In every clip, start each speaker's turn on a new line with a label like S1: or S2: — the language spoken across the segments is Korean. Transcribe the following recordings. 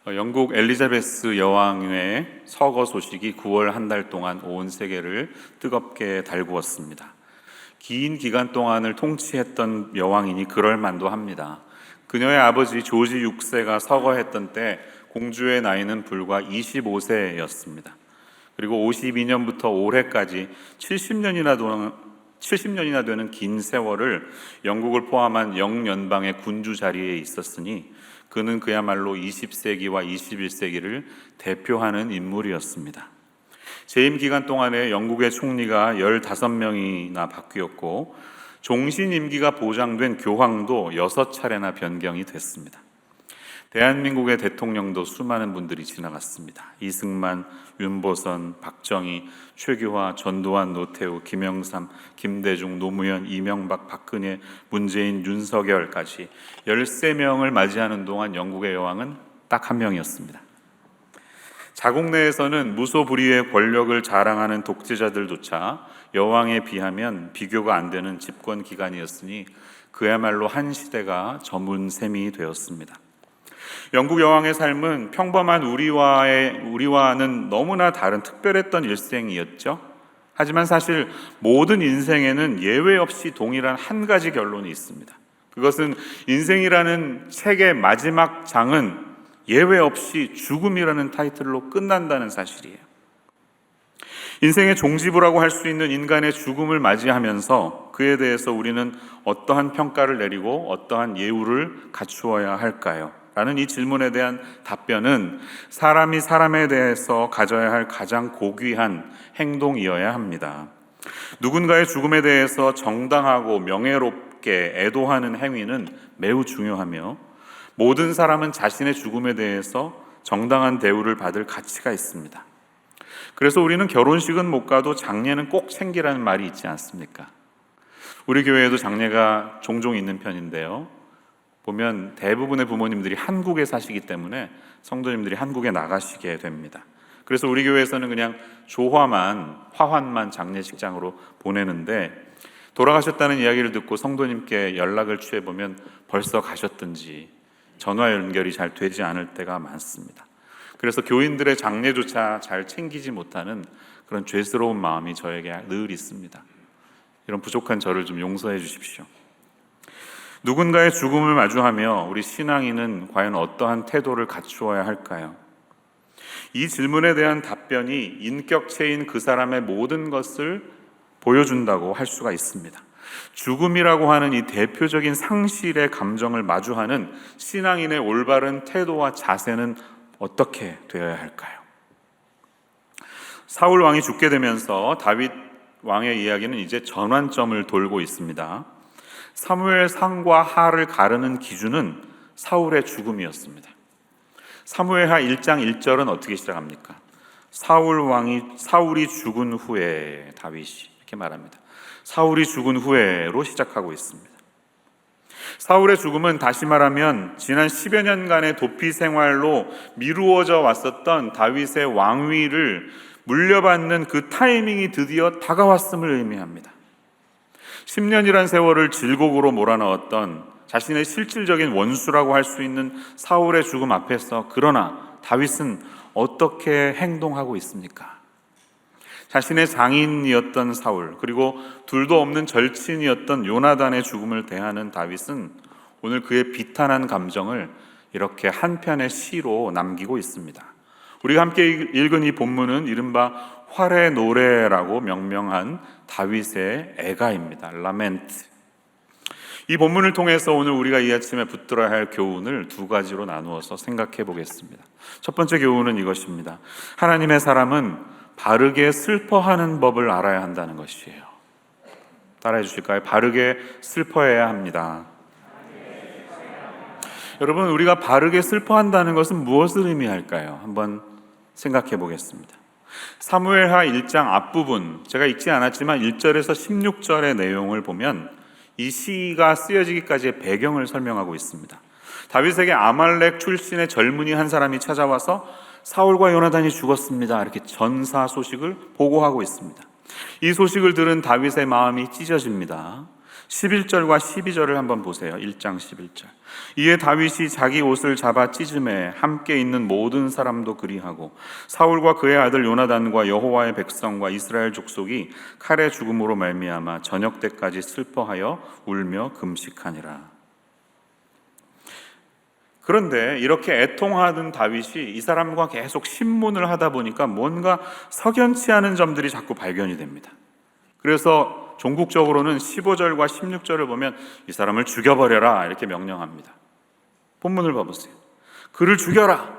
S1: 영국 엘리자베스 여왕의 서거 소식이 9월 한 달 동안 온 세계를 뜨겁게 달구었습니다. 긴 기간 동안을 통치했던 여왕이니 그럴 만도 합니다. 그녀의 아버지 조지 6세가 서거했던 때 공주의 나이는 불과 25세였습니다. 그리고 52년부터 올해까지 70년이나 되는 긴 세월을 영국을 포함한 영연방의 군주 자리에 있었으니 그는 그야말로 20세기와 21세기를 대표하는 인물이었습니다. 재임 기간 동안에 영국의 총리가 15명이나 바뀌었고 종신 임기가 보장된 교황도 6차례나 변경이 됐습니다. 대한민국의 대통령도 수많은 분들이 지나갔습니다. 이승만, 윤보선, 박정희, 최규화, 전두환, 노태우, 김영삼, 김대중, 노무현, 이명박, 박근혜, 문재인, 윤석열까지 13명을 맞이하는 동안 영국의 여왕은 딱 한 명이었습니다. 자국 내에서는 무소불위의 권력을 자랑하는 독재자들조차 여왕에 비하면 비교가 안 되는 집권 기간이었으니 그야말로 한 시대가 저문 셈이 되었습니다. 영국 여왕의 삶은 평범한 우리와는 너무나 다른 특별했던 일생이었죠. 하지만 사실 모든 인생에는 예외 없이 동일한 한 가지 결론이 있습니다. 그것은 인생이라는 책의 마지막 장은 예외 없이 죽음이라는 타이틀로 끝난다는 사실이에요. 인생의 종지부라고 할 수 있는 인간의 죽음을 맞이하면서 그에 대해서 우리는 어떠한 평가를 내리고 어떠한 예우를 갖추어야 할까요? 라는 이 질문에 대한 답변은 사람이 사람에 대해서 가져야 할 가장 고귀한 행동이어야 합니다. 누군가의 죽음에 대해서 정당하고 명예롭게 애도하는 행위는 매우 중요하며 모든 사람은 자신의 죽음에 대해서 정당한 대우를 받을 가치가 있습니다. 그래서 우리는 결혼식은 못 가도 장례는 꼭 챙기라는 말이 있지 않습니까? 우리 교회에도 장례가 종종 있는 편인데요. 보면 대부분의 부모님들이 한국에 사시기 때문에 성도님들이 한국에 나가시게 됩니다. 그래서 우리 교회에서는 그냥 화환만 장례식장으로 보내는데 돌아가셨다는 이야기를 듣고 성도님께 연락을 취해보면 벌써 가셨든지 전화 연결이 잘 되지 않을 때가 많습니다. 그래서 교인들의 장례조차 잘 챙기지 못하는 그런 죄스러운 마음이 저에게 늘 있습니다. 이런 부족한 저를 좀 용서해 주십시오. 누군가의 죽음을 마주하며 우리 신앙인은 과연 어떠한 태도를 갖추어야 할까요? 이 질문에 대한 답변이 인격체인 그 사람의 모든 것을 보여준다고 할 수가 있습니다. 죽음이라고 하는 이 대표적인 상실의 감정을 마주하는 신앙인의 올바른 태도와 자세는 어떻게 되어야 할까요? 사울 왕이 죽게 되면서 다윗 왕의 이야기는 이제 전환점을 돌고 있습니다. 사무엘 상과 하를 가르는 기준은 사울의 죽음이었습니다. 사무엘하 1장 1절은 어떻게 시작합니까? 사울이 죽은 후에 다윗이 이렇게 말합니다. 사울이 죽은 후에로 시작하고 있습니다. 사울의 죽음은 다시 말하면 지난 10여 년간의 도피 생활로 미루어져 왔었던 다윗의 왕위를 물려받는 그 타이밍이 드디어 다가왔음을 의미합니다. 10년이란 세월을 질곡으로 몰아넣었던 자신의 실질적인 원수라고 할 수 있는 사울의 죽음 앞에서 그러나 다윗은 어떻게 행동하고 있습니까? 자신의 장인이었던 사울 그리고 둘도 없는 절친이었던 요나단의 죽음을 대하는 다윗은 오늘 그의 비탄한 감정을 이렇게 한 편의 시로 남기고 있습니다. 우리가 함께 읽은 이 본문은 이른바 활의 노래라고 명명한 다윗의 애가입니다. 라멘트. 이 본문을 통해서 오늘 우리가 이 아침에 붙들어야 할 교훈을 두 가지로 나누어서 생각해 보겠습니다. 첫 번째 교훈은 이것입니다. 하나님의 사람은 바르게 슬퍼하는 법을 알아야 한다는 것이에요. 따라해 주실까요? 바르게 슬퍼해야 합니다. 여러분, 우리가 바르게 슬퍼한다는 것은 무엇을 의미할까요? 한번 생각해 보겠습니다. 사무엘하 1장 앞부분, 제가 읽지 않았지만 1절에서 16절의 내용을 보면 이 시가 쓰여지기까지의 배경을 설명하고 있습니다. 다윗에게 아말렉 출신의 젊은이 한 사람이 찾아와서 사울과 요나단이 죽었습니다, 이렇게 전사 소식을 보고하고 있습니다. 이 소식을 들은 다윗의 마음이 찢어집니다. 11절과 12절을 한번 보세요. 1장 11절. 이에 다윗이 자기 옷을 잡아 찢음에 함께 있는 모든 사람도 그리하고 사울과 그의 아들 요나단과 여호와의 백성과 이스라엘 족속이 칼의 죽음으로 말미암아 저녁 때까지 슬퍼하여 울며 금식하니라. 그런데 이렇게 애통하던 다윗이 이 사람과 계속 신문을 하다 보니까 뭔가 석연치 않은 점들이 자꾸 발견이 됩니다. 그래서 종국적으로는 15절과 16절을 보면 이 사람을 죽여버려라 이렇게 명령합니다. 본문을 봐보세요. 그를 죽여라.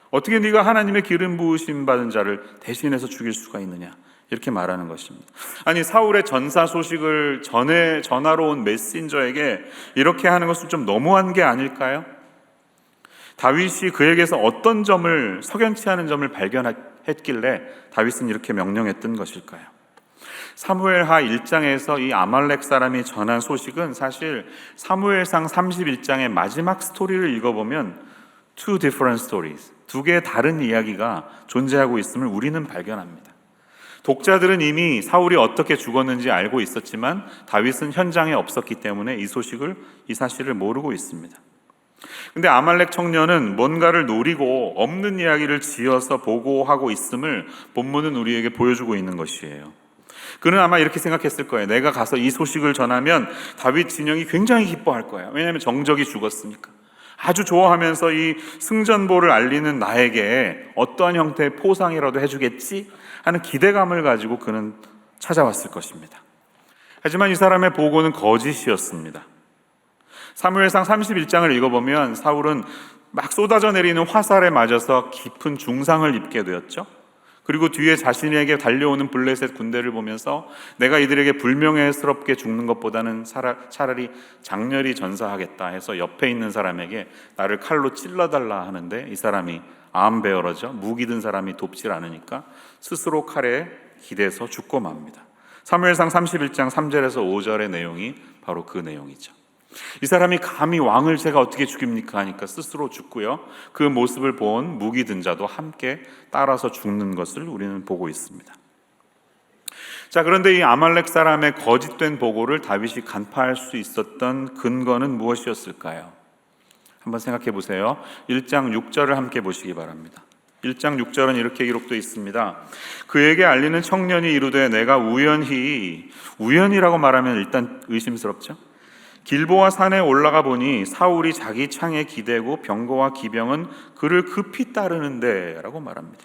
S1: 어떻게 네가 하나님의 기름 부으심 받은 자를 대신해서 죽일 수가 있느냐, 이렇게 말하는 것입니다. 아니, 사울의 전사 소식을 전하러 온 메신저에게 이렇게 하는 것은 좀 너무한 게 아닐까요? 다윗이 그에게서 어떤 점을, 석연치 않은 점을 발견했길래 다윗은 이렇게 명령했던 것일까요? 사무엘하 1장에서 이 아말렉 사람이 전한 소식은 사실 사무엘상 31장의 마지막 스토리를 읽어보면 two different stories, 두 개의 다른 이야기가 존재하고 있음을 우리는 발견합니다. 독자들은 이미 사울이 어떻게 죽었는지 알고 있었지만 다윗은 현장에 없었기 때문에 이 사실을 모르고 있습니다. 근데 아말렉 청년은 뭔가를 노리고 없는 이야기를 지어서 보고하고 있음을 본문은 우리에게 보여주고 있는 것이에요. 그는 아마 이렇게 생각했을 거예요. 내가 가서 이 소식을 전하면 다윗 진영이 굉장히 기뻐할 거예요. 왜냐하면 정적이 죽었으니까. 아주 좋아하면서 이 승전보를 알리는 나에게 어떠한 형태의 포상이라도 해주겠지 하는 기대감을 가지고 그는 찾아왔을 것입니다. 하지만 이 사람의 보고는 거짓이었습니다. 사무엘상 31장을 읽어보면 사울은 막 쏟아져 내리는 화살에 맞아서 깊은 중상을 입게 되었죠. 그리고 뒤에 자신에게 달려오는 블레셋 군대를 보면서 내가 이들에게 불명예스럽게 죽는 것보다는 차라리 장렬히 전사하겠다 해서 옆에 있는 사람에게 나를 칼로 찔러달라 하는데 이 사람이 암베어러죠. 무기 든 사람이 돕질 않으니까 스스로 칼에 기대서 죽고 맙니다. 사무엘상 31장 3절에서 5절의 내용이 바로 그 내용이죠. 이 사람이 감히 왕을 제가 어떻게 죽입니까 하니까 스스로 죽고요. 그 모습을 본 무기 든 자도 함께 따라서 죽는 것을 우리는 보고 있습니다. 자, 그런데 이 아말렉 사람의 거짓된 보고를 다윗이 간파할 수 있었던 근거는 무엇이었을까요? 한번 생각해 보세요. 1장 6절을 함께 보시기 바랍니다. 1장 6절은 이렇게 기록되어 있습니다. 그에게 알리는 청년이 이르되 내가 우연이라고 말하면 일단 의심스럽죠. 길보아 산에 올라가 보니 사울이 자기 창에 기대고 병거와 기병은 그를 급히 따르는데 라고 말합니다.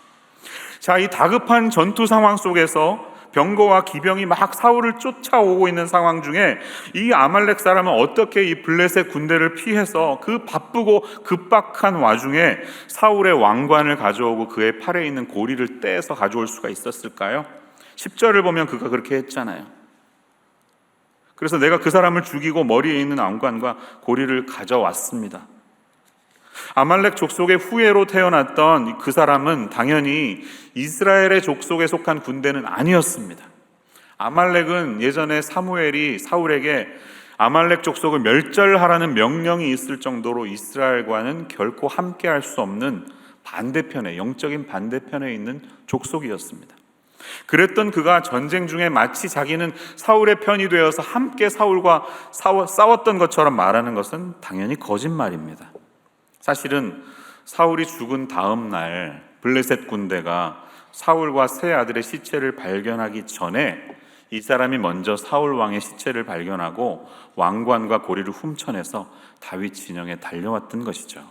S1: 자, 이 다급한 전투 상황 속에서 병거와 기병이 막 사울을 쫓아오고 있는 상황 중에 이 아말렉 사람은 어떻게 이 블레셋 군대를 피해서 그 바쁘고 급박한 와중에 사울의 왕관을 가져오고 그의 팔에 있는 고리를 떼서 가져올 수가 있었을까요? 10절을 보면 그가 그렇게 했잖아요. 그래서 내가 그 사람을 죽이고 머리에 있는 왕관과 고리를 가져왔습니다. 아말렉 족속의 후예로 태어났던 그 사람은 당연히 이스라엘의 족속에 속한 군대는 아니었습니다. 아말렉은 예전에 사무엘이 사울에게 아말렉 족속을 멸절하라는 명령이 있을 정도로 이스라엘과는 결코 함께할 수 없는 반대편에, 영적인 반대편에 있는 족속이었습니다. 그랬던 그가 전쟁 중에 마치 자기는 사울의 편이 되어서 함께 사울과 싸웠던 것처럼 말하는 것은 당연히 거짓말입니다. 사실은 사울이 죽은 다음 날 블레셋 군대가 사울과 세 아들의 시체를 발견하기 전에 이 사람이 먼저 사울 왕의 시체를 발견하고 왕관과 고리를 훔쳐내서 다윗 진영에 달려왔던 것이죠.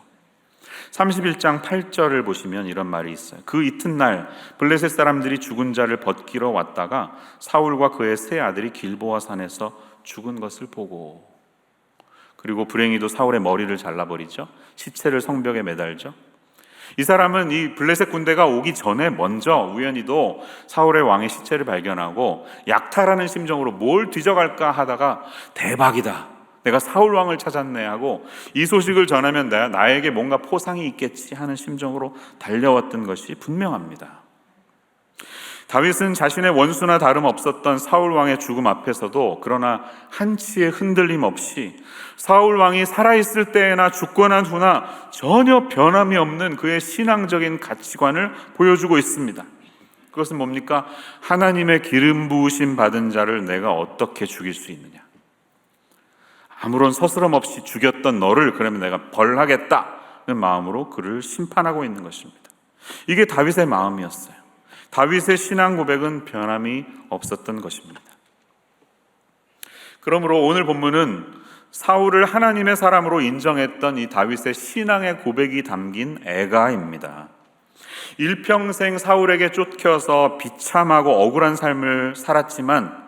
S1: 31장 8절을 보시면 이런 말이 있어요. 그 이튿날 블레셋 사람들이 죽은 자를 벗기러 왔다가 사울과 그의 세 아들이 길보아 산에서 죽은 것을 보고, 그리고 불행히도 사울의 머리를 잘라버리죠. 시체를 성벽에 매달죠. 이 사람은 이 블레셋 군대가 오기 전에 먼저 우연히도 사울의 왕의 시체를 발견하고 약탈하는 심정으로 뭘 뒤져갈까 하다가 대박이다, 내가 사울 왕을 찾았네 하고 이 소식을 전하면 나에게 뭔가 포상이 있겠지 하는 심정으로 달려왔던 것이 분명합니다. 다윗은 자신의 원수나 다름없었던 사울 왕의 죽음 앞에서도 그러나 한치의 흔들림 없이 사울 왕이 살아있을 때나 죽고 난 후나 전혀 변함이 없는 그의 신앙적인 가치관을 보여주고 있습니다. 그것은 뭡니까? 하나님의 기름 부으심 받은 자를 내가 어떻게 죽일 수 있느냐. 아무런 서스럼 없이 죽였던 너를 그러면 내가 벌하겠다는 마음으로 그를 심판하고 있는 것입니다. 이게 다윗의 마음이었어요. 다윗의 신앙 고백은 변함이 없었던 것입니다. 그러므로 오늘 본문은 사울을 하나님의 사람으로 인정했던 이 다윗의 신앙의 고백이 담긴 애가입니다. 일평생 사울에게 쫓겨서 비참하고 억울한 삶을 살았지만,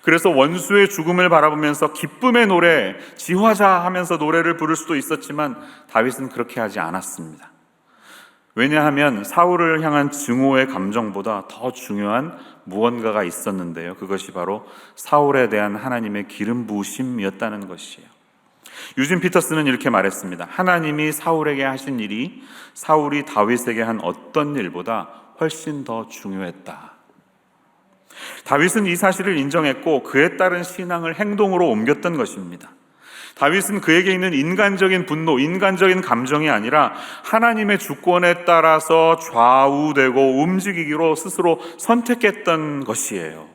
S1: 그래서 원수의 죽음을 바라보면서 기쁨의 노래, 지화자 하면서 노래를 부를 수도 있었지만 다윗은 그렇게 하지 않았습니다. 왜냐하면 사울을 향한 증오의 감정보다 더 중요한 무언가가 있었는데요. 그것이 바로 사울에 대한 하나님의 기름 부으심이었다는 것이에요. 유진 피터스는 이렇게 말했습니다. 하나님이 사울에게 하신 일이 사울이 다윗에게 한 어떤 일보다 훨씬 더 중요했다. 다윗은 이 사실을 인정했고 그에 따른 신앙을 행동으로 옮겼던 것입니다. 다윗은 그에게 있는 인간적인 분노, 인간적인 감정이 아니라 하나님의 주권에 따라서 좌우되고 움직이기로 스스로 선택했던 것이에요.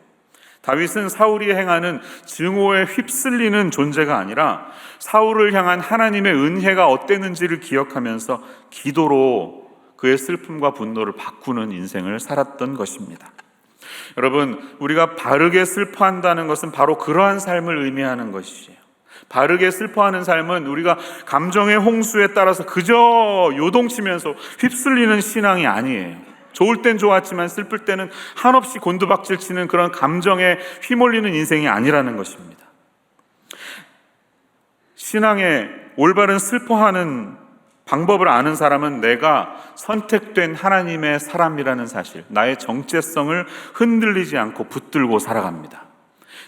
S1: 다윗은 사울이 행하는 증오에 휩쓸리는 존재가 아니라 사울을 향한 하나님의 은혜가 어땠는지를 기억하면서 기도로 그의 슬픔과 분노를 바꾸는 인생을 살았던 것입니다. 여러분, 우리가 바르게 슬퍼한다는 것은 바로 그러한 삶을 의미하는 것이에요. 바르게 슬퍼하는 삶은 우리가 감정의 홍수에 따라서 그저 요동치면서 휩쓸리는 신앙이 아니에요. 좋을 땐 좋았지만 슬플 때는 한없이 곤두박질 치는 그런 감정에 휘몰리는 인생이 아니라는 것입니다. 신앙의 올바른 슬퍼하는 방법을 아는 사람은 내가 선택된 하나님의 사람이라는 사실, 나의 정체성을 흔들리지 않고 붙들고 살아갑니다.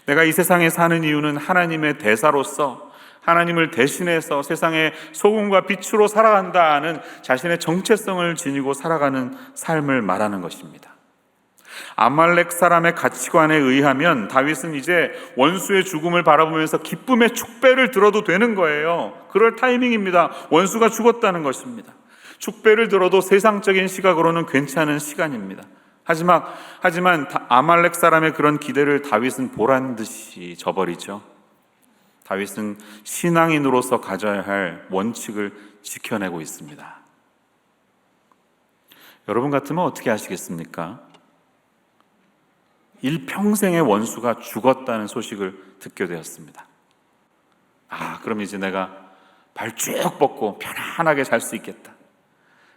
S1: 내가 이 세상에 사는 이유는 하나님의 대사로서 하나님을 대신해서 세상의 소금과 빛으로 살아간다는 자신의 정체성을 지니고 살아가는 삶을 말하는 것입니다. 아말렉 사람의 가치관에 의하면 다윗은 이제 원수의 죽음을 바라보면서 기쁨의 축배를 들어도 되는 거예요. 그럴 타이밍입니다. 원수가 죽었다는 것입니다. 축배를 들어도 세상적인 시각으로는 괜찮은 시간입니다. 하지만 아말렉 사람의 그런 기대를 다윗은 보란 듯이 저버리죠. 다윗은 신앙인으로서 가져야 할 원칙을 지켜내고 있습니다. 여러분 같으면 어떻게 하시겠습니까? 일평생의 원수가 죽었다는 소식을 듣게 되었습니다. 그럼 이제 내가 발 쭉 뻗고 편안하게 잘 수 있겠다.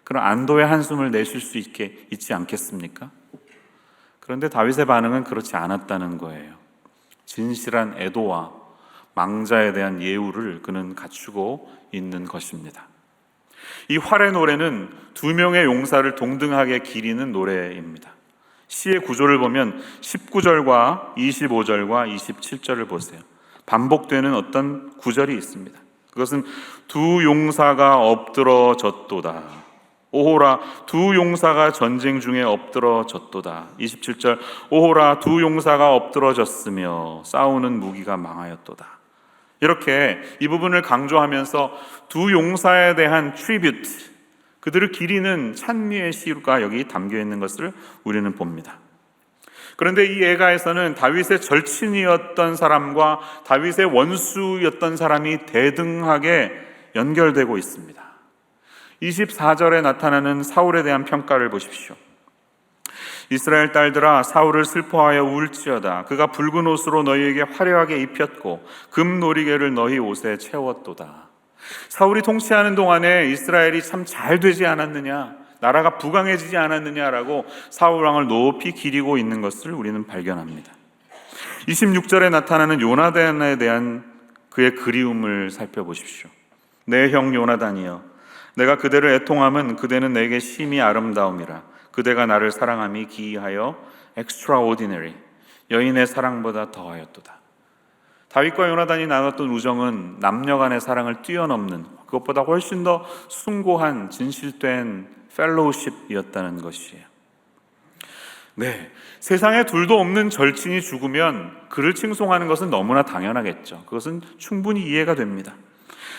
S1: 그런 안도의 한숨을 내쉴 수 있지 않겠습니까? 그런데 다윗의 반응은 그렇지 않았다는 거예요. 진실한 애도와 망자에 대한 예우를 그는 갖추고 있는 것입니다. 이 활의 노래는 두 명의 용사를 동등하게 기리는 노래입니다. 시의 구조를 보면 19절과 25절과 27절을 보세요. 반복되는 어떤 구절이 있습니다. 그것은 두 용사가 엎드러졌도다. 오호라 두 용사가 전쟁 중에 엎드러졌도다. 27절 오호라 두 용사가 엎드러졌으며 싸우는 무기가 망하였도다. 이렇게 이 부분을 강조하면서 두 용사에 대한 트리뷰트, 그들을 기리는 찬미의 시가 여기 담겨 있는 것을 우리는 봅니다. 그런데 이 애가에서는 다윗의 절친이었던 사람과 다윗의 원수였던 사람이 대등하게 연결되고 있습니다. 24절에 나타나는 사울에 대한 평가를 보십시오. 이스라엘 딸들아 사울을 슬퍼하여 울지어다. 그가 붉은 옷으로 너희에게 화려하게 입혔고 금노리개를 너희 옷에 채웠도다. 사울이 통치하는 동안에 이스라엘이 참 잘 되지 않았느냐, 나라가 부강해지지 않았느냐라고 사울 왕을 높이 기리고 있는 것을 우리는 발견합니다. 26절에 나타나는 요나단에 대한 그의 그리움을 살펴보십시오. 내 형 요나단이여, 내가 그대를 애통함은 그대는 내게 심히 아름다움이라. 그대가 나를 사랑함이 기이하여 extraordinary, 여인의 사랑보다 더하였도다. 다윗과 요나단이 나눴던 우정은 남녀 간의 사랑을 뛰어넘는, 그것보다 훨씬 더 숭고한 진실된 펠로우십이었다는 것이에요. 세상에 둘도 없는 절친이 죽으면 그를 칭송하는 것은 너무나 당연하겠죠. 그것은 충분히 이해가 됩니다.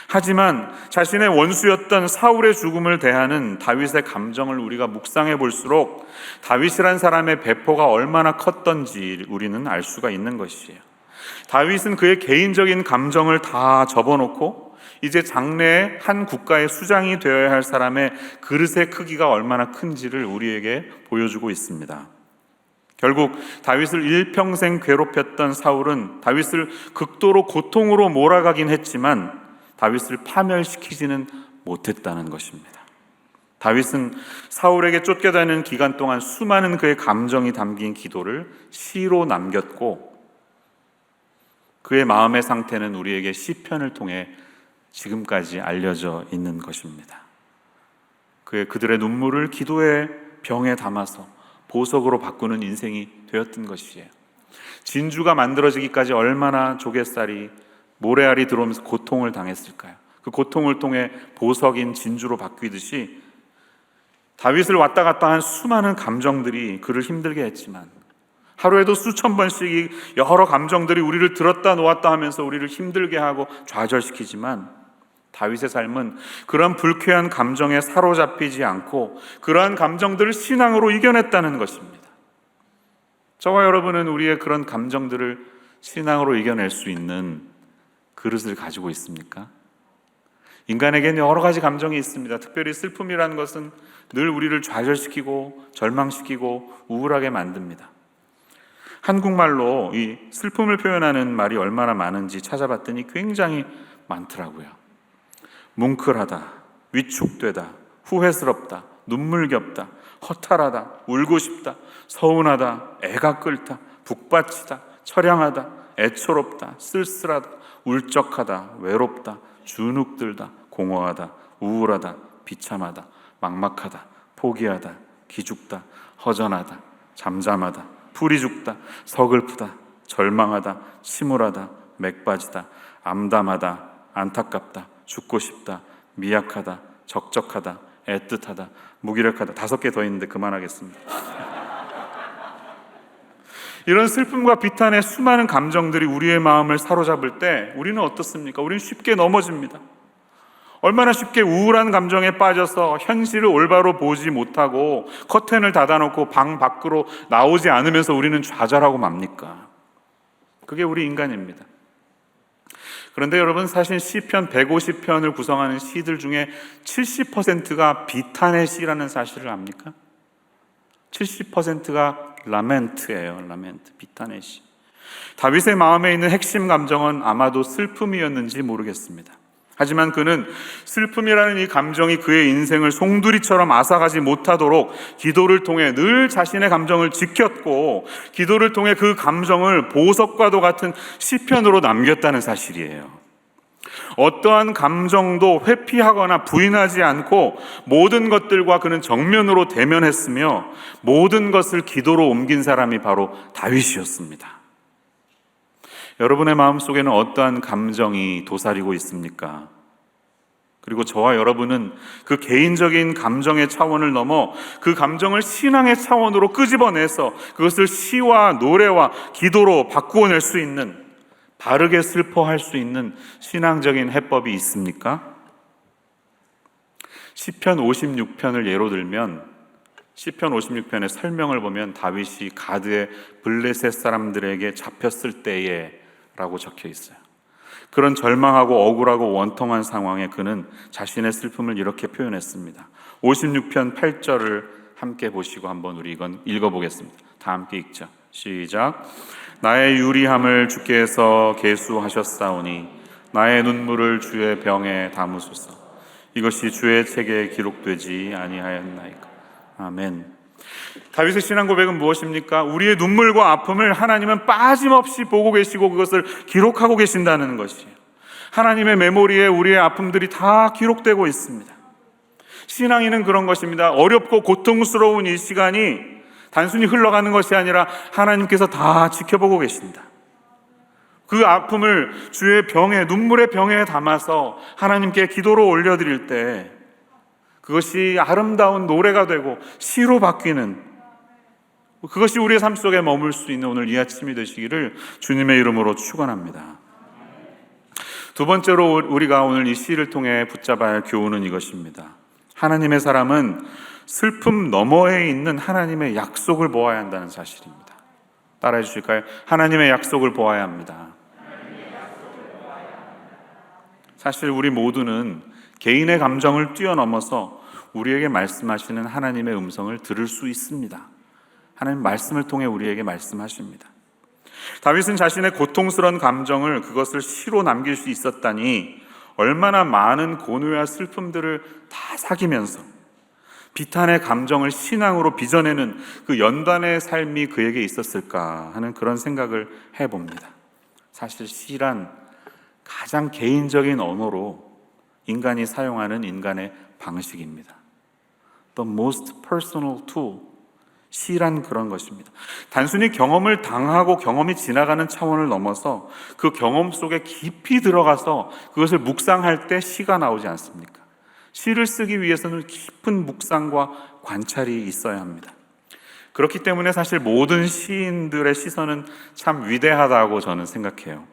S1: 하지만 자신의 원수였던 사울의 죽음을 대하는 다윗의 감정을 우리가 묵상해 볼수록 다윗이란 사람의 배포가 얼마나 컸던지 우리는 알 수가 있는 것이에요. 다윗은 그의 개인적인 감정을 다 접어놓고 이제 장래의 한 국가의 수장이 되어야 할 사람의 그릇의 크기가 얼마나 큰지를 우리에게 보여주고 있습니다. 결국 다윗을 일평생 괴롭혔던 사울은 다윗을 극도로 고통으로 몰아가긴 했지만 다윗을 파멸시키지는 못했다는 것입니다. 다윗은 사울에게 쫓겨다니는 기간 동안 수많은 그의 감정이 담긴 기도를 시로 남겼고, 그의 마음의 상태는 우리에게 시편을 통해 지금까지 알려져 있는 것입니다. 그들의 눈물을 기도의 병에 담아서 보석으로 바꾸는 인생이 되었던 것이에요. 진주가 만들어지기까지 얼마나 조갯살이, 모래알이 들어오면서 고통을 당했을까요? 그 고통을 통해 보석인 진주로 바뀌듯이 다윗을 왔다 갔다 한 수많은 감정들이 그를 힘들게 했지만, 하루에도 수천 번씩 여러 감정들이 우리를 들었다 놓았다 하면서 우리를 힘들게 하고 좌절시키지만, 다윗의 삶은 그런 불쾌한 감정에 사로잡히지 않고 그러한 감정들을 신앙으로 이겨냈다는 것입니다. 저와 여러분은 우리의 그런 감정들을 신앙으로 이겨낼 수 있는 그릇을 가지고 있습니까? 인간에게는 여러 가지 감정이 있습니다. 특별히 슬픔이라는 것은 늘 우리를 좌절시키고 절망시키고 우울하게 만듭니다. 한국말로 이 슬픔을 표현하는 말이 얼마나 많은지 찾아봤더니 굉장히 많더라고요. 뭉클하다, 위축되다, 후회스럽다, 눈물겹다, 허탈하다, 울고 싶다, 서운하다, 애가 끓다, 북받치다, 처량하다, 애초롭다, 쓸쓸하다, 울적하다, 외롭다, 주눅들다, 공허하다, 우울하다, 비참하다, 막막하다, 포기하다, 기죽다, 허전하다, 잠잠하다, 풀이 죽다, 서글프다, 절망하다, 침울하다, 맥빠지다, 암담하다, 안타깝다, 죽고 싶다, 미약하다, 적적하다, 애틋하다, 무기력하다. 5개 더 있는데 그만하겠습니다. 이런 슬픔과 비탄의 수많은 감정들이 우리의 마음을 사로잡을 때 우리는 어떻습니까? 우리는 쉽게 넘어집니다. 얼마나 쉽게 우울한 감정에 빠져서 현실을 올바로 보지 못하고 커튼을 닫아놓고 방 밖으로 나오지 않으면서 우리는 좌절하고 맙니까? 그게 우리 인간입니다. 그런데 여러분, 사실 시편 150편을 구성하는 시들 중에 70%가 비탄의 시라는 사실을 압니까? 70%가 라멘트예요. 라멘트, 비탄의 시. 다윗의 마음에 있는 핵심 감정은 아마도 슬픔이었는지 모르겠습니다. 하지만 그는 슬픔이라는 이 감정이 그의 인생을 송두리처럼 앗아가지 못하도록 기도를 통해 늘 자신의 감정을 지켰고, 기도를 통해 그 감정을 보석과도 같은 시편으로 남겼다는 사실이에요. 어떠한 감정도 회피하거나 부인하지 않고 모든 것들과 그는 정면으로 대면했으며 모든 것을 기도로 옮긴 사람이 바로 다윗이었습니다. 여러분의 마음속에는 어떠한 감정이 도사리고 있습니까? 그리고 저와 여러분은 그 개인적인 감정의 차원을 넘어 그 감정을 신앙의 차원으로 끄집어내서 그것을 시와 노래와 기도로 바꾸어낼 수 있는, 바르게 슬퍼할 수 있는 신앙적인 해법이 있습니까? 시편 56편을 예로 들면, 시편 56편의 설명을 보면 다윗이 가드의 블레셋 사람들에게 잡혔을 때에 라고 적혀 있어요. 그런 절망하고 억울하고 원통한 상황에 그는 자신의 슬픔을 이렇게 표현했습니다. 56편 8절을 함께 보시고 한번 우리 이건 읽어보겠습니다. 다 함께 읽죠. 시작. 나의 유리함을 주께서 계수하셨사오니 나의 눈물을 주의 병에 담으소서. 이것이 주의 책에 기록되지 아니하였나이까. 아멘. 다윗의 신앙 고백은 무엇입니까? 우리의 눈물과 아픔을 하나님은 빠짐없이 보고 계시고 그것을 기록하고 계신다는 것이에요. 하나님의 메모리에 우리의 아픔들이 다 기록되고 있습니다. 신앙인은 그런 것입니다. 어렵고 고통스러운 이 시간이 단순히 흘러가는 것이 아니라 하나님께서 다 지켜보고 계신다. 그 아픔을 주의 병에, 눈물의 병에 담아서 하나님께 기도로 올려드릴 때 그것이 아름다운 노래가 되고 시로 바뀌는, 그것이 우리의 삶 속에 머물 수 있는 오늘 이 아침이 되시기를 주님의 이름으로 축원합니다. 두 번째로 우리가 오늘 이 시를 통해 붙잡아야 할 교훈은 이것입니다. 하나님의 사람은 슬픔 너머에 있는 하나님의 약속을 보아야 한다는 사실입니다. 따라해 주실까요? 하나님의 약속을 보아야 합니다. 사실 우리 모두는 개인의 감정을 뛰어넘어서 우리에게 말씀하시는 하나님의 음성을 들을 수 있습니다. 하나님 말씀을 통해 우리에게 말씀하십니다. 다윗은 자신의 고통스러운 감정을 그것을 시로 남길 수 있었다니 얼마나 많은 고뇌와 슬픔들을 다 사귀면서 비탄의 감정을 신앙으로 빚어내는 그 연단의 삶이 그에게 있었을까 하는 그런 생각을 해봅니다. 사실 시란 가장 개인적인 언어로 인간이 사용하는 인간의 방식입니다. The most personal tool. 시란 그런 것입니다. 단순히 경험을 당하고 경험이 지나가는 차원을 넘어서 그 경험 속에 깊이 들어가서 그것을 묵상할 때 시가 나오지 않습니까? 시를 쓰기 위해서는 깊은 묵상과 관찰이 있어야 합니다. 그렇기 때문에 사실 모든 시인들의 시선은 참 위대하다고 저는 생각해요.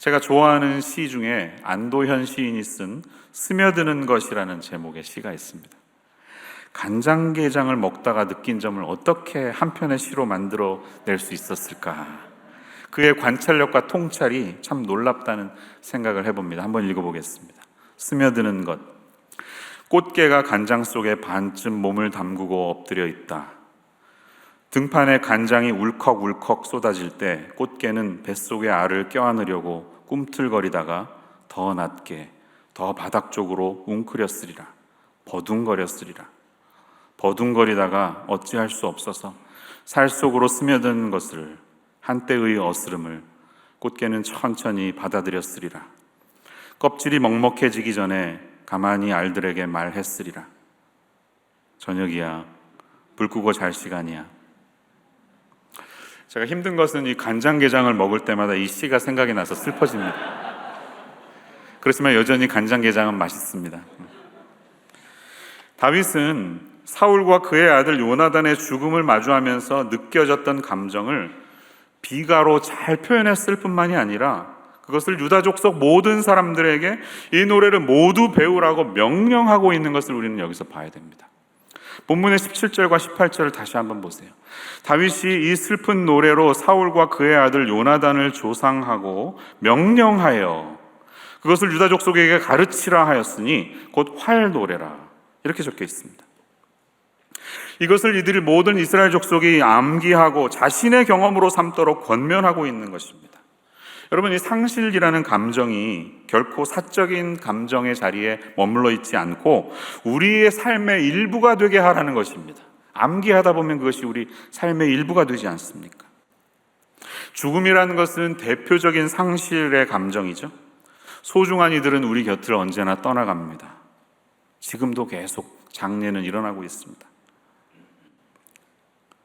S1: 제가 좋아하는 시 중에 안도현 시인이 쓴 스며드는 것이라는 제목의 시가 있습니다. 간장게장을 먹다가 느낀 점을 어떻게 한 편의 시로 만들어낼 수 있었을까? 그의 관찰력과 통찰이 참 놀랍다는 생각을 해봅니다. 한번 읽어보겠습니다. 스며드는 것. 꽃게가 간장 속에 반쯤 몸을 담그고 엎드려 있다. 등판에 간장이 울컥울컥 쏟아질 때 꽃게는 뱃속에 알을 껴안으려고 꿈틀거리다가 더 낮게, 더 바닥 쪽으로 웅크렸으리라. 버둥거렸으리라. 버둥거리다가 어찌할 수 없어서 살 속으로 스며드는 것을, 한때의 어스름을 꽃게는 천천히 받아들였으리라. 껍질이 먹먹해지기 전에 가만히 알들에게 말했으리라. 저녁이야. 불 끄고 잘 시간이야. 제가 힘든 것은 이 간장게장을 먹을 때마다 이 시가 생각이 나서 슬퍼집니다. 그렇지만 여전히 간장게장은 맛있습니다. 다윗은 사울과 그의 아들 요나단의 죽음을 마주하면서 느껴졌던 감정을 비가로 잘 표현했을 뿐만이 아니라 그것을 유다 족속 모든 사람들에게 이 노래를 모두 배우라고 명령하고 있는 것을 우리는 여기서 봐야 됩니다. 본문의 17절과 18절을 다시 한번 보세요. 다윗이 이 슬픈 노래로 사울과 그의 아들 요나단을 조상하고 명령하여 그것을 유다 족속에게 가르치라 하였으니 곧 활 노래라. 이렇게 적혀 있습니다. 이것을 이들이 모든 이스라엘 족속이 암기하고 자신의 경험으로 삼도록 권면하고 있는 것입니다. 여러분, 이 상실이라는 감정이 결코 사적인 감정의 자리에 머물러 있지 않고 우리의 삶의 일부가 되게 하라는 것입니다. 암기하다 보면 그것이 우리 삶의 일부가 되지 않습니까? 죽음이라는 것은 대표적인 상실의 감정이죠. 소중한 이들은 우리 곁을 언제나 떠나갑니다. 지금도 계속 장례는 일어나고 있습니다.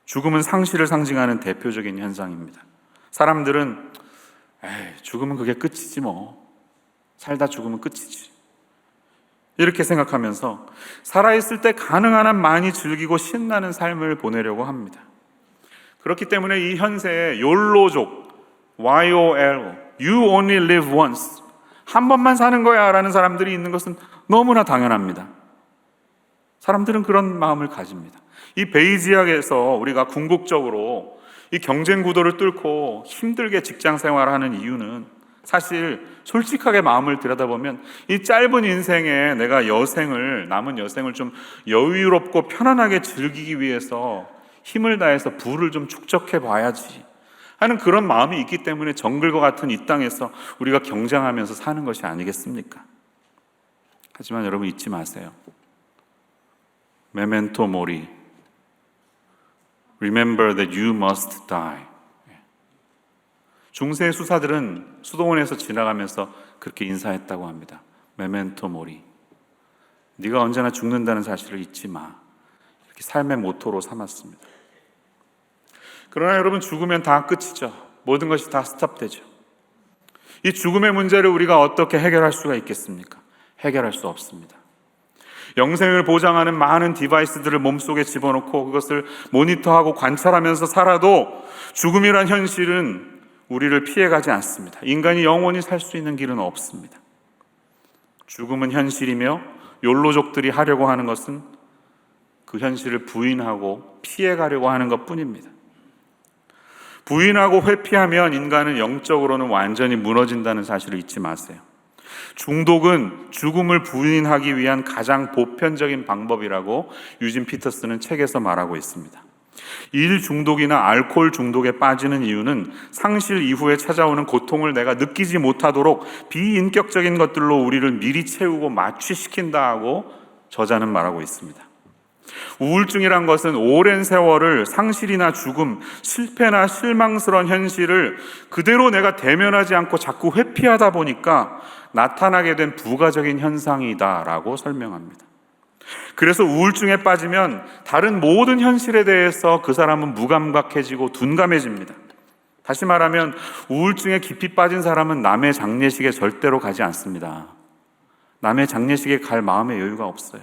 S1: 죽음은 상실을 상징하는 대표적인 현상입니다. 사람들은 죽으면 그게 끝이지 뭐. 살다 죽으면 끝이지. 이렇게 생각하면서 살아있을 때 가능한 한 많이 즐기고 신나는 삶을 보내려고 합니다. 그렇기 때문에 이 현세의 욜로족, YOL, You only live once, 한 번만 사는 거야 라는 사람들이 있는 것은 너무나 당연합니다. 사람들은 그런 마음을 가집니다. 이 베이지약에서 우리가 궁극적으로 이 경쟁 구도를 뚫고 힘들게 직장 생활하는 이유는 사실 솔직하게 마음을 들여다보면 이 짧은 인생에 내가 남은 여생을 좀 여유롭고 편안하게 즐기기 위해서 힘을 다해서 부를 좀 축적해 봐야지 하는 그런 마음이 있기 때문에 정글과 같은 이 땅에서 우리가 경쟁하면서 사는 것이 아니겠습니까? 하지만 여러분 잊지 마세요. 메멘토 모리, Remember that you must die. 중세 수사들은 수도원에서 지나가면서 그렇게 인사했다고 합니다. 메멘토 모리, 네가 언제나 죽는다는 사실을 잊지 마. 이렇게 삶의 모토로 삼았습니다. 그러나 여러분, 죽으면 다 끝이죠. 모든 것이 다 스탑되죠. 이 죽음의 문제를 우리가 어떻게 해결할 수가 있겠습니까? 해결할 수 없습니다. 영생을 보장하는 많은 디바이스들을 몸속에 집어넣고 그것을 모니터하고 관찰하면서 살아도 죽음이란 현실은 우리를 피해가지 않습니다. 인간이 영원히 살 수 있는 길은 없습니다. 죽음은 현실이며 욜로족들이 하려고 하는 것은 그 현실을 부인하고 피해가려고 하는 것뿐입니다. 부인하고 회피하면 인간은 영적으로는 완전히 무너진다는 사실을 잊지 마세요. 중독은 죽음을 부인하기 위한 가장 보편적인 방법이라고 유진 피터스는 책에서 말하고 있습니다. 일 중독이나 알코올 중독에 빠지는 이유는 상실 이후에 찾아오는 고통을 내가 느끼지 못하도록 비인격적인 것들로 우리를 미리 채우고 마취시킨다 하고 저자는 말하고 있습니다. 우울증이란 것은 오랜 세월을 상실이나 죽음, 실패나 실망스러운 현실을 그대로 내가 대면하지 않고 자꾸 회피하다 보니까 나타나게 된 부가적인 현상이다라고 설명합니다. 그래서 우울증에 빠지면 다른 모든 현실에 대해서 그 사람은 무감각해지고 둔감해집니다. 다시 말하면 우울증에 깊이 빠진 사람은 남의 장례식에 절대로 가지 않습니다. 남의 장례식에 갈 마음의 여유가 없어요.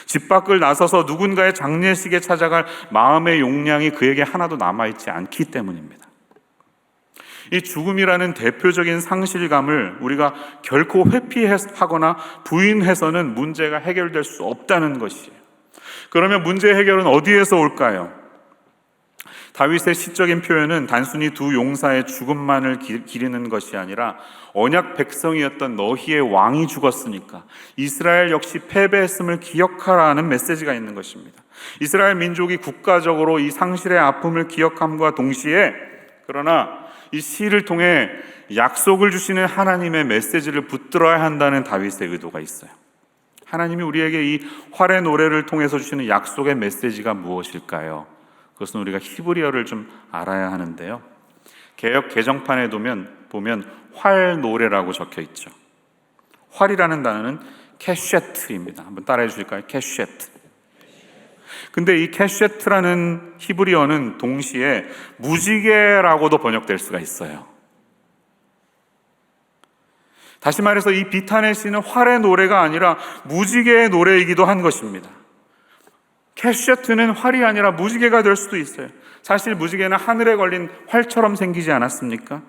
S1: 집 밖을 나서서 누군가의 장례식에 찾아갈 마음의 용량이 그에게 하나도 남아있지 않기 때문입니다. 이 죽음이라는 대표적인 상실감을 우리가 결코 회피하거나 부인해서는 문제가 해결될 수 없다는 것이에요. 그러면 문제 해결은 어디에서 올까요? 다윗의 시적인 표현은 단순히 두 용사의 죽음만을 기리는 것이 아니라 언약 백성이었던 너희의 왕이 죽었으니까 이스라엘 역시 패배했음을 기억하라는 메시지가 있는 것입니다. 이스라엘 민족이 국가적으로 이 상실의 아픔을 기억함과 동시에 그러나 이 시를 통해 약속을 주시는 하나님의 메시지를 붙들어야 한다는 다윗의 의도가 있어요. 하나님이 우리에게 이 활의 노래를 통해서 주시는 약속의 메시지가 무엇일까요? 그것은 우리가 히브리어를 좀 알아야 하는데요. 개역 개정판에 보면 활 노래라고 적혀 있죠. 활이라는 단어는 캐쉐트입니다. 한번 따라해 주실까요? 캐쉐트. 근데 이 캐쉐트라는 히브리어는 동시에 무지개라고도 번역될 수가 있어요. 다시 말해서 이 비탄의 시는 활의 노래가 아니라 무지개의 노래이기도 한 것입니다. 캐쉐트는 활이 아니라 무지개가 될 수도 있어요. 사실 무지개는 하늘에 걸린 활처럼 생기지 않았습니까?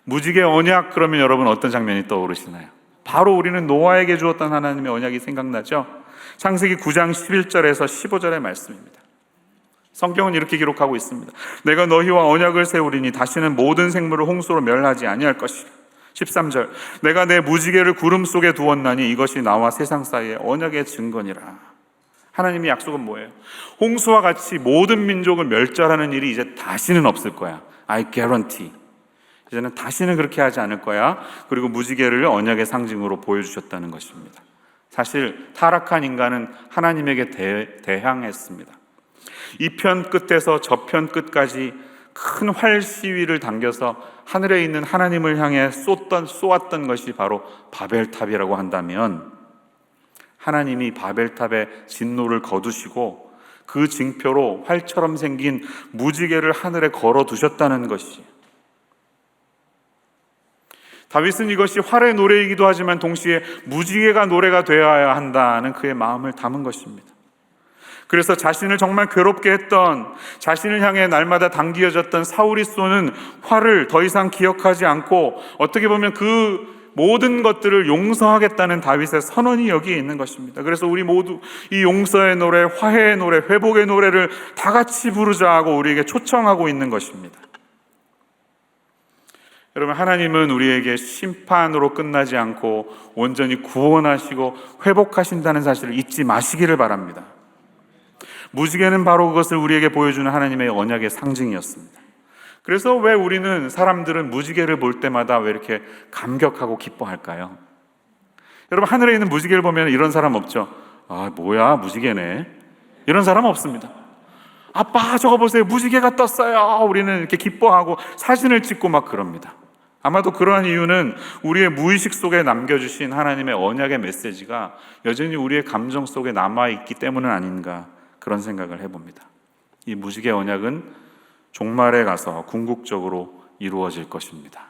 S1: 무지개 언약 그러면 여러분 어떤 장면이 떠오르시나요? 바로 우리는 노아에게 주었던 하나님의 언약이 생각나죠? 창세기 9장 11절에서 15절의 말씀입니다. 성경은 이렇게 기록하고 있습니다. 내가 너희와 언약을 세우리니 다시는 모든 생물을 홍수로 멸하지 아니할 것이라. 13절 내가 내 무지개를 구름 속에 두었나니 이것이 나와 세상 사이의 언약의 증거니라. 하나님의 약속은 뭐예요? 홍수와 같이 모든 민족을 멸절하는 일이 이제 다시는 없을 거야. I guarantee. 이제는 다시는 그렇게 하지 않을 거야. 그리고 무지개를 언약의 상징으로 보여주셨다는 것입니다. 사실 타락한 인간은 하나님에게 대항했습니다. 이 편 끝에서 저 편 끝까지 큰 활 시위를 당겨서 하늘에 있는 하나님을 향해 쏘았던 것이 바로 바벨탑이라고 한다면 하나님이 바벨탑의 진노를 거두시고 그 징표로 활처럼 생긴 무지개를 하늘에 걸어 두셨다는 것이, 다윗은 이것이 활의 노래이기도 하지만 동시에 무지개가 노래가 되어야 한다는 그의 마음을 담은 것입니다. 그래서 자신을 정말 괴롭게 했던, 자신을 향해 날마다 당기어졌던 사울이 쏘는 활을 더 이상 기억하지 않고 어떻게 보면 그 모든 것들을 용서하겠다는 다윗의 선언이 여기에 있는 것입니다. 그래서 우리 모두 이 용서의 노래, 화해의 노래, 회복의 노래를 다 같이 부르자 하고 우리에게 초청하고 있는 것입니다. 여러분, 하나님은 우리에게 심판으로 끝나지 않고 온전히 구원하시고 회복하신다는 사실을 잊지 마시기를 바랍니다. 무지개는 바로 그것을 우리에게 보여주는 하나님의 언약의 상징이었습니다. 그래서 왜 우리는 사람들은 무지개를 볼 때마다 왜 이렇게 감격하고 기뻐할까요? 여러분, 하늘에 있는 무지개를 보면 이런 사람 없죠? 아, 뭐야, 무지개네. 이런 사람 없습니다. 아빠, 저거 보세요, 무지개가 떴어요. 우리는 이렇게 기뻐하고 사진을 찍고 막 그럽니다. 아마도 그러한 이유는 우리의 무의식 속에 남겨주신 하나님의 언약의 메시지가 여전히 우리의 감정 속에 남아있기 때문은 아닌가, 그런 생각을 해봅니다. 이 무지개 언약은 종말에 가서 궁극적으로 이루어질 것입니다.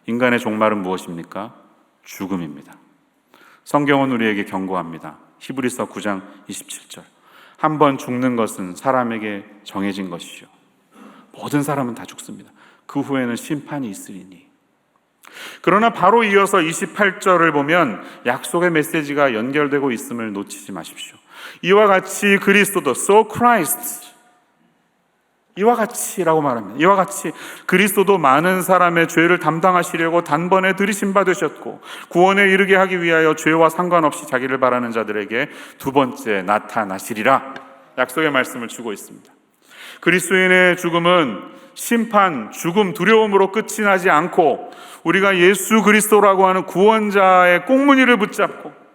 S1: 인간의 종말은 무엇입니까? 죽음입니다. 성경은 우리에게 경고합니다. 히브리서 9장 27절 한 번 죽는 것은 사람에게 정해진 것이요 모든 사람은 다 죽습니다. 그 후에는 심판이 있으리니. 그러나 바로 이어서 28절을 보면 약속의 메시지가 연결되고 있음을 놓치지 마십시오. 이와 같이 그리스도도, so Christ, 이와 같이라고 말합니다. 이와 같이 그리스도도 많은 사람의 죄를 담당하시려고 단번에 들이심 받으셨고 구원에 이르게 하기 위하여 죄와 상관없이 자기를 바라는 자들에게 두 번째 나타나시리라. 약속의 말씀을 주고 있습니다. 그리스도인의 죽음은 심판, 죽음, 두려움으로 끝이 나지 않고 우리가 예수 그리스도라고 하는 구원자의 꽁무니를 붙잡고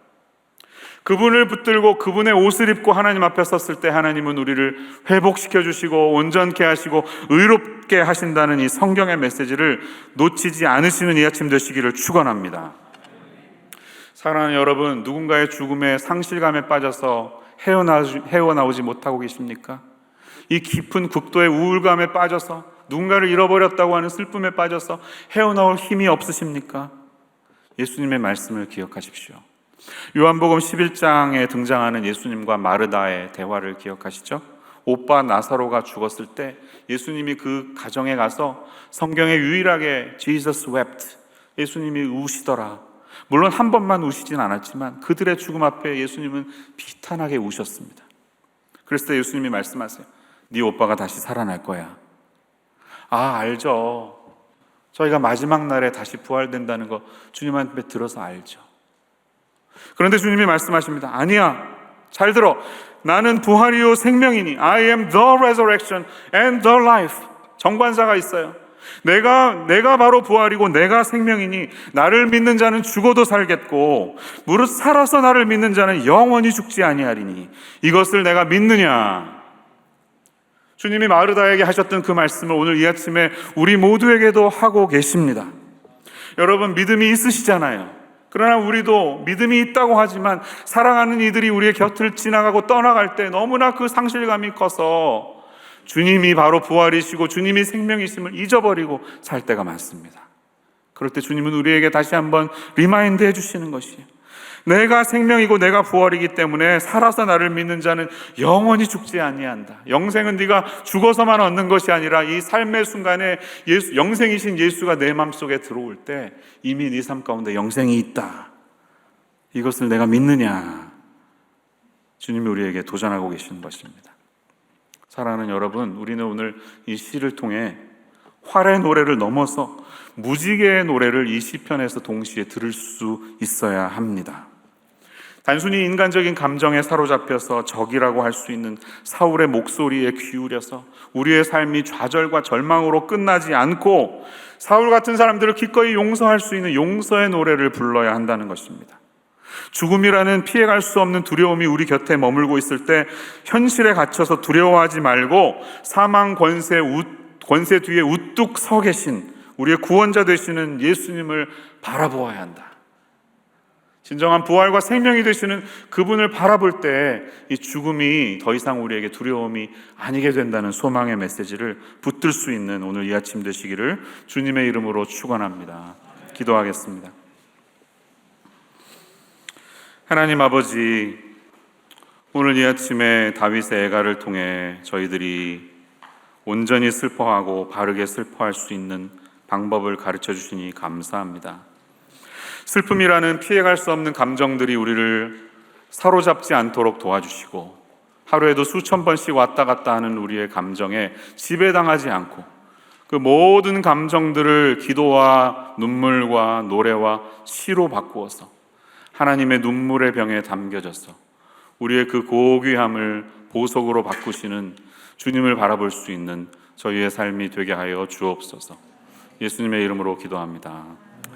S1: 그분을 붙들고 그분의 옷을 입고 하나님 앞에 섰을 때 하나님은 우리를 회복시켜 주시고 온전케 하시고 의롭게 하신다는 이 성경의 메시지를 놓치지 않으시는 이 아침 되시기를 축원합니다. 사랑하는 여러분, 누군가의 죽음에 상실감에 빠져서 헤어나오지 못하고 계십니까? 이 깊은 극도의 우울감에 빠져서 누군가를 잃어버렸다고 하는 슬픔에 빠져서 헤어나올 힘이 없으십니까? 예수님의 말씀을 기억하십시오. 요한복음 11장에 등장하는 예수님과 마르다의 대화를 기억하시죠? 오빠 나사로가 죽었을 때 예수님이 그 가정에 가서 성경에 유일하게 Jesus wept, 예수님이 우시더라. 물론 한 번만 우시진 않았지만 그들의 죽음 앞에 예수님은 비탄하게 우셨습니다. 그랬을 때 예수님이 말씀하세요. 네 오빠가 다시 살아날 거야. 아, 알죠. 저희가 마지막 날에 다시 부활된다는 거 주님한테 들어서 알죠. 그런데 주님이 말씀하십니다. 아니야, 잘 들어. 나는 부활이요 생명이니 I am the resurrection and the life. 정관사가 있어요. 내가 바로 부활이고 내가 생명이니 나를 믿는 자는 죽어도 살겠고 무릇 살아서 나를 믿는 자는 영원히 죽지 아니하리니 이것을 내가 믿느냐. 주님이 마르다에게 하셨던 그 말씀을 오늘 이 아침에 우리 모두에게도 하고 계십니다. 여러분, 믿음이 있으시잖아요. 그러나 우리도 믿음이 있다고 하지만 사랑하는 이들이 우리의 곁을 지나가고 떠나갈 때 너무나 그 상실감이 커서 주님이 바로 부활이시고 주님이 생명이심을 잊어버리고 살 때가 많습니다. 그럴 때 주님은 우리에게 다시 한번 리마인드 해주시는 것이에요. 내가 생명이고 내가 부활이기 때문에 살아서 나를 믿는 자는 영원히 죽지 아니한다. 영생은 네가 죽어서만 얻는 것이 아니라 이 삶의 순간에 영생이신 예수가 내 마음속에 들어올 때 이미 네 삶 가운데 영생이 있다. 이것을 내가 믿느냐. 주님이 우리에게 도전하고 계시는 것입니다. 사랑하는 여러분, 우리는 오늘 이 시를 통해 활의 노래를 넘어서 무지개의 노래를 이 시편에서 동시에 들을 수 있어야 합니다. 단순히 인간적인 감정에 사로잡혀서 적이라고 할 수 있는 사울의 목소리에 기울여서 우리의 삶이 좌절과 절망으로 끝나지 않고 사울 같은 사람들을 기꺼이 용서할 수 있는 용서의 노래를 불러야 한다는 것입니다. 죽음이라는 피해갈 수 없는 두려움이 우리 곁에 머물고 있을 때 현실에 갇혀서 두려워하지 말고 사망 권세 뒤에 우뚝 서 계신 우리의 구원자 되시는 예수님을 바라보아야 한다. 진정한 부활과 생명이 되시는 그분을 바라볼 때 이 죽음이 더 이상 우리에게 두려움이 아니게 된다는 소망의 메시지를 붙들 수 있는 오늘 이 아침 되시기를 주님의 이름으로 축원합니다. 기도하겠습니다. 하나님 아버지, 오늘 이 아침에 다윗의 애가를 통해 저희들이 온전히 슬퍼하고 바르게 슬퍼할 수 있는 방법을 가르쳐 주시니 감사합니다. 슬픔이라는 피해갈 수 없는 감정들이 우리를 사로잡지 않도록 도와주시고 하루에도 수천 번씩 왔다 갔다 하는 우리의 감정에 지배당하지 않고 그 모든 감정들을 기도와 눈물과 노래와 시로 바꾸어서 하나님의 눈물의 병에 담겨져서 우리의 그 고귀함을 보석으로 바꾸시는 주님을 바라볼 수 있는 저희의 삶이 되게 하여 주옵소서. 예수님의 이름으로 기도합니다.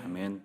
S1: 아멘.